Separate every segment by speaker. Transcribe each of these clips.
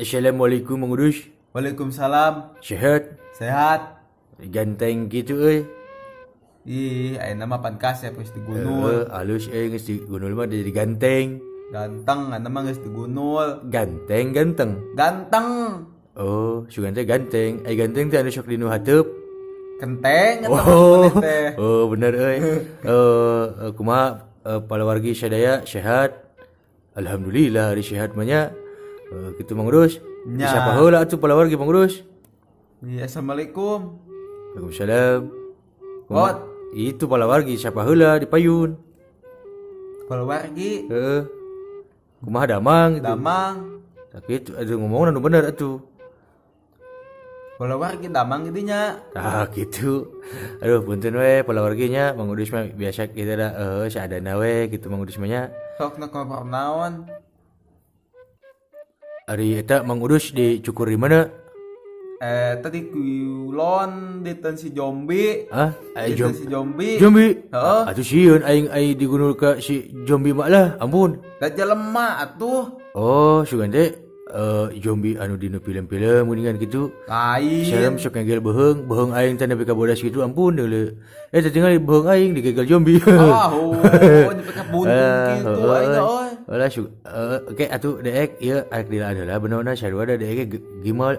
Speaker 1: Assalamualaikum Mang Udus.
Speaker 2: Waalaikumsalam.
Speaker 1: Sehat?
Speaker 2: Sehat.
Speaker 1: Ganteng gitu euy.
Speaker 2: Ih, ayeuna mah pan kasep geus digunul.
Speaker 1: Halus geus di gunul mah jadi ganteng.
Speaker 2: Ganteng, ana mah geus digunul.
Speaker 1: Ganteng.
Speaker 2: Ganteng.
Speaker 1: Oh, sugan teh ganteng. Ganteng teh anu sok dinu hateup.
Speaker 2: Kenteng eta
Speaker 1: Oh.
Speaker 2: mah teh.
Speaker 1: Oh, bener euy. Kumaha palawargi sadaya sehat? Alhamdulillah hari sehat mah nya. Kitu Mang Udus.
Speaker 2: Nya.
Speaker 1: Siapa heula atuh palawargi Mang Udus?
Speaker 2: Iya, assalamualaikum.
Speaker 1: Waalaikumsalam.
Speaker 2: Ot,
Speaker 1: Itu palawargi siapa heula di payun.
Speaker 2: keluargi,
Speaker 1: Kumaha damang gitu.
Speaker 2: damang.
Speaker 1: Tapi itu aduh ngomongna nu bener atuh.
Speaker 2: Keluargi damang gitunya.
Speaker 1: Tah gitu. Aduh punten we palawarginya Mang Udus mah biasa kita da seadana we gitu Mang Udus mah nya.
Speaker 2: Sok na kompor naon?
Speaker 1: Ari eta Mang Udus dicukur di mana?
Speaker 2: Tadi kulon di si Jombi.
Speaker 1: Hah?
Speaker 2: Di si Jombi.
Speaker 1: Jombi.
Speaker 2: Heeh.
Speaker 1: Atuh sieun aing digunul ka si Jombi mah lah, ampun.
Speaker 2: Da jelema atuh.
Speaker 1: Oh, sugan teh Jombi anu dinu film-film geuningan kitu.
Speaker 2: Lain.
Speaker 1: Sarem sok ngegel beheung aing teh nepi ka bodas kitu ampun deuleu. Teh tinggal beheung aing digegel Jombi.
Speaker 2: Di peka buntung gitu aing euy.
Speaker 1: Olah oke atuh deek ieu arek dilaan heula beunona sarua da deek gimal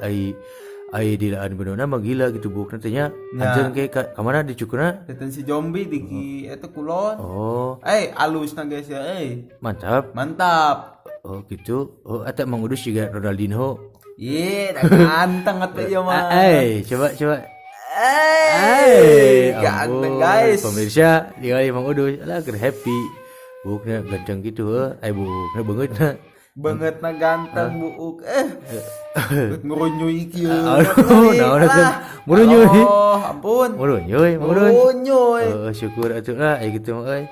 Speaker 1: ai dilaan beunona mah gila gitu bukna teh nya. Anjeun ke ka mana dicukurna?
Speaker 2: Deten si Jombi di eta kulon.
Speaker 1: Oh,
Speaker 2: Alus na guys ya,
Speaker 1: mantap.
Speaker 2: Mantap.
Speaker 1: Oh gitu. Oh eta Mang Udus juga Ronaldinho.
Speaker 2: Iya, ganteng atuh ieu mah.
Speaker 1: Coba.
Speaker 2: Ganteng
Speaker 1: Ampun,
Speaker 2: guys.
Speaker 1: Pemirsa, ningali Mang Udus lah keur happy. Bukna ganteng gitu bukna beungeutna.
Speaker 2: Banget na ganteng buuk. Ngurunyoy kieu.
Speaker 1: Aduh, naon atuh? Murunyoy.
Speaker 2: Oh, ampun.
Speaker 1: Murunyoy, Mang Udus.
Speaker 2: Ngurunyoy.
Speaker 1: Syukur atuh gitu mah euy.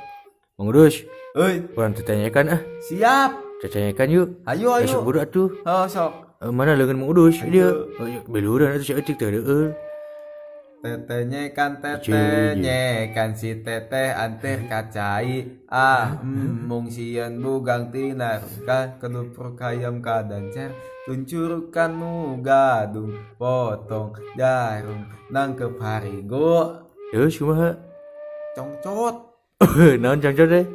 Speaker 1: Mang Udus,
Speaker 2: Euy,
Speaker 1: urang teh tanyakan
Speaker 2: siap.
Speaker 1: Tanyakan yuk.
Speaker 2: Ayo.
Speaker 1: Sok buru atuh.
Speaker 2: Sok.
Speaker 1: Mana leungeun Mang Udus dia? Beluran atuh saeutik teh deueul.
Speaker 2: Tetenya kan
Speaker 1: Cuy.
Speaker 2: tetenya kan si teteh antir kacai mung sieun bugang tinar ka kelupur kayam kadancer tuncurkan nu gadung potong jarum nangkep harigo
Speaker 1: Terus kumaha?
Speaker 2: congcot
Speaker 1: Naon cangcot teh?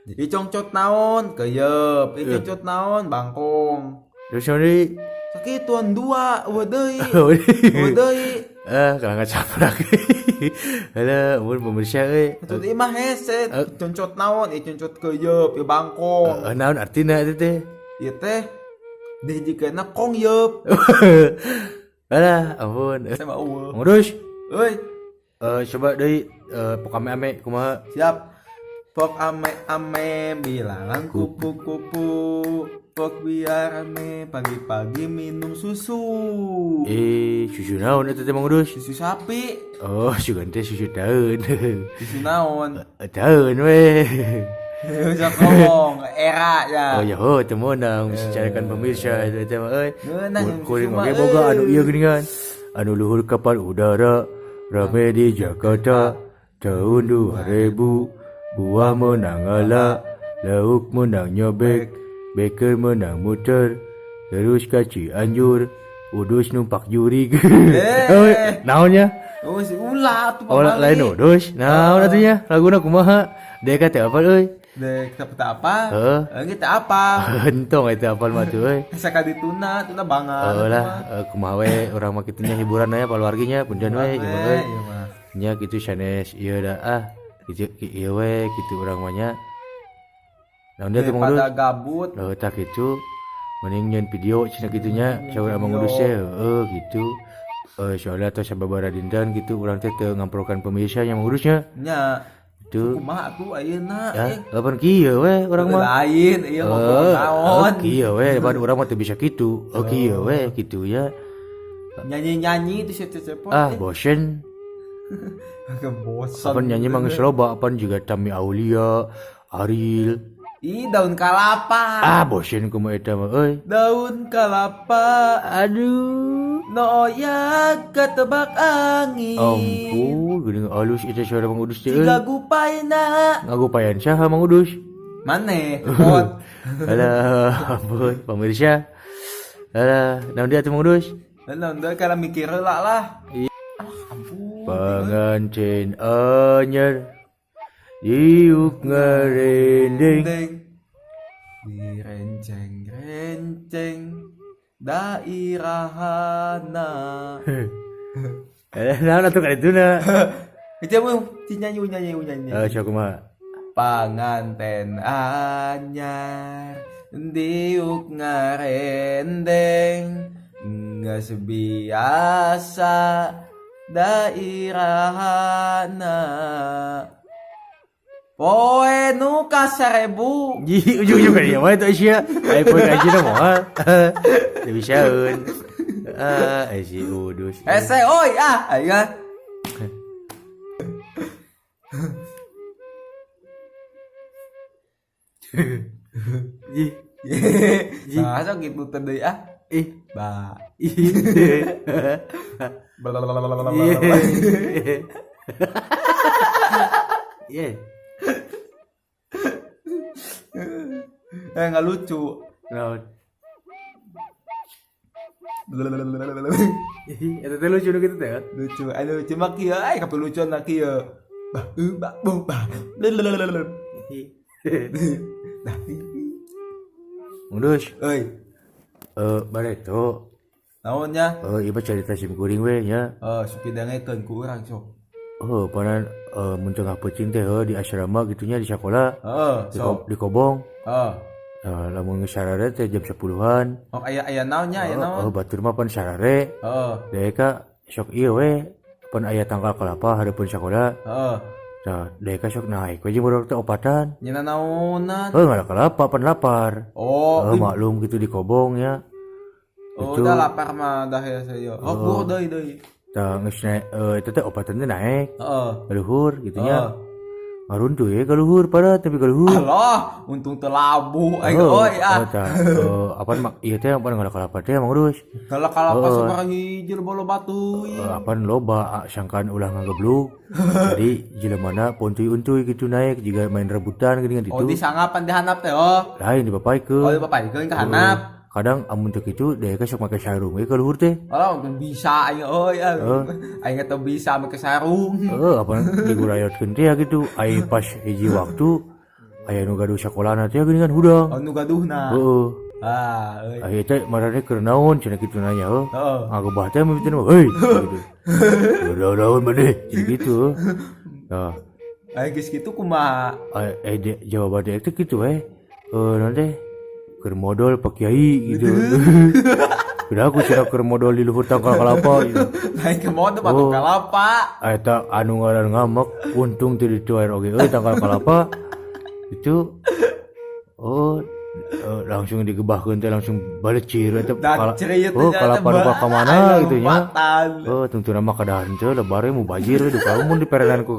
Speaker 2: i congcot naon keyep i congcot naon bangkong
Speaker 1: Terus naon deui?
Speaker 2: sakituan dua deui
Speaker 1: Kalangan caprak. Halah, mun pemirsa euy.
Speaker 2: itu imah hese congcot naon i congcot keyep i bangkong
Speaker 1: Naon artina eta teh?
Speaker 2: ieu teh dihijikeunna kong yeup
Speaker 1: Alah, ampun.
Speaker 2: sama eueuh
Speaker 1: Mang Udus,
Speaker 2: euy
Speaker 1: coba deui pok ame-ame kumaha?
Speaker 2: siap pok ame bilangan kupu-kupu pok biar ame pagi-pagi minum susu
Speaker 1: Susu naon eta teh Mang Udus?
Speaker 2: susu sapi
Speaker 1: Oh, sugan teh susu daun.
Speaker 2: susu naon
Speaker 1: Daun we.
Speaker 2: bisa ngomong era ya
Speaker 1: Oh ya teu meunang bicarakan pemirsa eta mah euy.
Speaker 2: Ngeunah
Speaker 1: Kuring
Speaker 2: cuma,
Speaker 1: oge boga anu ieu geuningan. Anu luhur kapal udara rame di Jakarta tahun 2000 buah menang ala lauk menang nyobek beker menang muter terus ka Cianjur Udus numpak juri. Naonnya?
Speaker 2: oh si ulah tuh
Speaker 1: Oh lain Udus. Naon atunya? Laguna kumaha? Deka teh apal euy?
Speaker 2: dek kita apa
Speaker 1: Heeh.
Speaker 2: kita apa
Speaker 1: Entong eta apal mah tuh euy.
Speaker 2: sakadituna tuna banget
Speaker 1: Lah kumaha we urang mah kitu nya hiburan aya paluarginya punten we ieu mah euy. Nya kitu sanes ieu da kitu ieu we kitu urang mah nya. Naon dia teh Mang Udus?
Speaker 2: pada gabut
Speaker 1: Tak kitu mending nyeun video cenah kitu nya saur Mang Udus teh gitu. Soalnya tos sababaraha dinten gitu urang teh teu ngamprokan pemirsa nya Mang Udus nya.
Speaker 2: nya
Speaker 1: Tuh.
Speaker 2: kumaha tuh ayeuna
Speaker 1: Lapan kieu we urang mah.
Speaker 2: lain ieu mah naon
Speaker 1: Kieu we pan urang mah teu bisa kitu. Kieu we kitu ya.
Speaker 2: nyanyi di situ-situ
Speaker 1: Bosen.
Speaker 2: bosan
Speaker 1: Apan nyanyi mah geus loba, apan juga Tami Aulia, Ariel.
Speaker 2: daun kalapa
Speaker 1: Bosen kumaha eta mah euy.
Speaker 2: daun kalapa
Speaker 1: Aduh.
Speaker 2: noyak ketebak angin
Speaker 1: Ampun, geuning alus eta suara Mang Udus teh euy.
Speaker 2: tiga gupayna
Speaker 1: Ngagupayan saha Mang Udus?
Speaker 2: maneh pot
Speaker 1: Alah, ampun pemirsa. Alah, naon dia tuh Mang Udus?
Speaker 2: Nah, udah kalau mikir heula lah.
Speaker 1: Iya.
Speaker 2: Ampun.
Speaker 1: Pengantin anyar diuk ngerendeng.
Speaker 2: Direnceng-renceng dairahana.
Speaker 1: Naon atuh ka dituna?
Speaker 2: Itu mau nyanyi.
Speaker 1: Sok kumaha?
Speaker 2: Panganten anyar diuk ngarendeng geus biasa dairahana poe nu ka 1000.
Speaker 1: Ji ujung-ujung kan ya mah itu Asia. Ai poe kaji na moal. Teu bisaeun. Si Udus.
Speaker 2: Ese oi aya.
Speaker 1: Ji.
Speaker 2: Masa gitu teh deui
Speaker 1: Ih,
Speaker 2: ba.
Speaker 1: Iya.
Speaker 2: Enggak lucu.
Speaker 1: Naon? Eta teh lucu nu kitu teh.
Speaker 2: Lucu, lucu mah kieu ai kapilucuan na kieu.
Speaker 1: Udus,
Speaker 2: Euy,
Speaker 1: bareto.
Speaker 2: naon nya?
Speaker 1: Ieu mah carita sim kuring we nya.
Speaker 2: Suki dengekeun ku urang sok.
Speaker 1: Panan mun tengah peucing teh di asrama gitunya di sekolah.
Speaker 2: Sok.
Speaker 1: Di Kobong.
Speaker 2: Heeh.
Speaker 1: Lamun geus sarare teh jam 10-an.
Speaker 2: Oh, aya naon nya, aya naon?
Speaker 1: Batur mah pan sarare.
Speaker 2: Heeh.
Speaker 1: Deka sok ieu we pan aya tangkal kelapa hareupeun sekolah.
Speaker 2: Heeh.
Speaker 1: Nah, deka sok naik we jeung budak teh opatan.
Speaker 2: Nya naonan?
Speaker 1: Ngalah kelapa pan lapar.
Speaker 2: Oh,
Speaker 1: Maklum gitu di Kobong ya.
Speaker 2: oh,
Speaker 1: itu.
Speaker 2: udah lapar mah dah ya saya. Oh, buh deui.
Speaker 1: Tah geus naik eta teh opatan teh naik.
Speaker 2: Heeh.
Speaker 1: Galuhur gitu nya. Ngaruntuh ya galuhur pada tapi galuhur.
Speaker 2: Allah, untung teu labu aing oi
Speaker 1: Apaan mak ieu teh apaan ngalah kelapa teh Mang Urus.
Speaker 2: Kalau pas sabaraha hiji bolo batu.
Speaker 1: Apaan loba sangkaan ulah ngageblug. Jadi jelemana pontuy-untuy gitu naik juga main rebutan geuningan
Speaker 2: Oh,
Speaker 1: ditu.
Speaker 2: disangapan dihandap teh oh.
Speaker 1: Lain dipapaikeun.
Speaker 2: Oh, dipapaikeun ka handap.
Speaker 1: Kadang amun teu kitu daya sok make sarung we galuhur teh.
Speaker 2: Oh, untung bisa aing oi. Aing teh bisa make sarung.
Speaker 1: Apaan digurayotkeun teh gitu. Ai pas hiji waktu aya nu gaduh sakolana teh geuningan hudang.
Speaker 2: Oh, nu gaduhna.
Speaker 1: Heeh.
Speaker 2: Euy.
Speaker 1: Teh marane keur naon cenah kitu nanya
Speaker 2: Heeh.
Speaker 1: ngagebah teh mimiten mah heuy gitu. Daun mah gitu. Nah,
Speaker 2: Aing geus kitu kumaha?
Speaker 1: jawaban dia teh kitu we. Naon teh keur modal Pak Kiai gitu. Udah aku cenah keur modal di luhur tangkal kelapa gitu.
Speaker 2: Aing ke modal batu kalapa.
Speaker 1: Eta anu ngaran ngamek untung teu dituair oge tangkal kelapa. Itu langsung digebahkeun teh langsung balecir eta kalapa nu ka mana gitu nya. Tungtuna mah kadahan teh lebar mu bajir we duka mun diperenan ku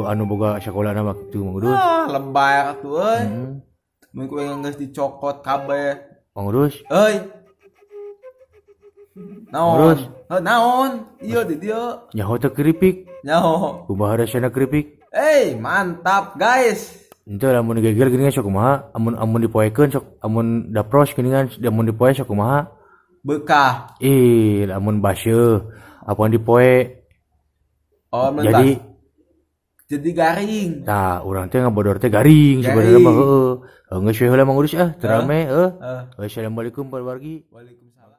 Speaker 1: anu boga sakolana mah kitu Mang Udus.
Speaker 2: Lebar atuh euy. Mun ku geus dicokot kabeh.
Speaker 1: Mang Udus.
Speaker 2: Euy. Naon? Naon? Ieu di dieu.
Speaker 1: Nyaho teh keripik.
Speaker 2: Nyaho.
Speaker 1: Kumaha rasana keripik?
Speaker 2: Mantap guys.
Speaker 1: Henteu lamun geger geuningan sok kumaha? Amun dipoekeun sok amun dapros geuningan amun dipoe sok kumaha?
Speaker 2: Bekah.
Speaker 1: Lamun baseuh apaan dipoe.
Speaker 2: Jadi garing.
Speaker 1: Tah, urang teh ngabodor teh garing sebenarnya mah heueuh. Geus we heula Mang Urus teu rame Assalamualaikum warahmatullahi wabarakatuh.
Speaker 2: Waalaikumsalam.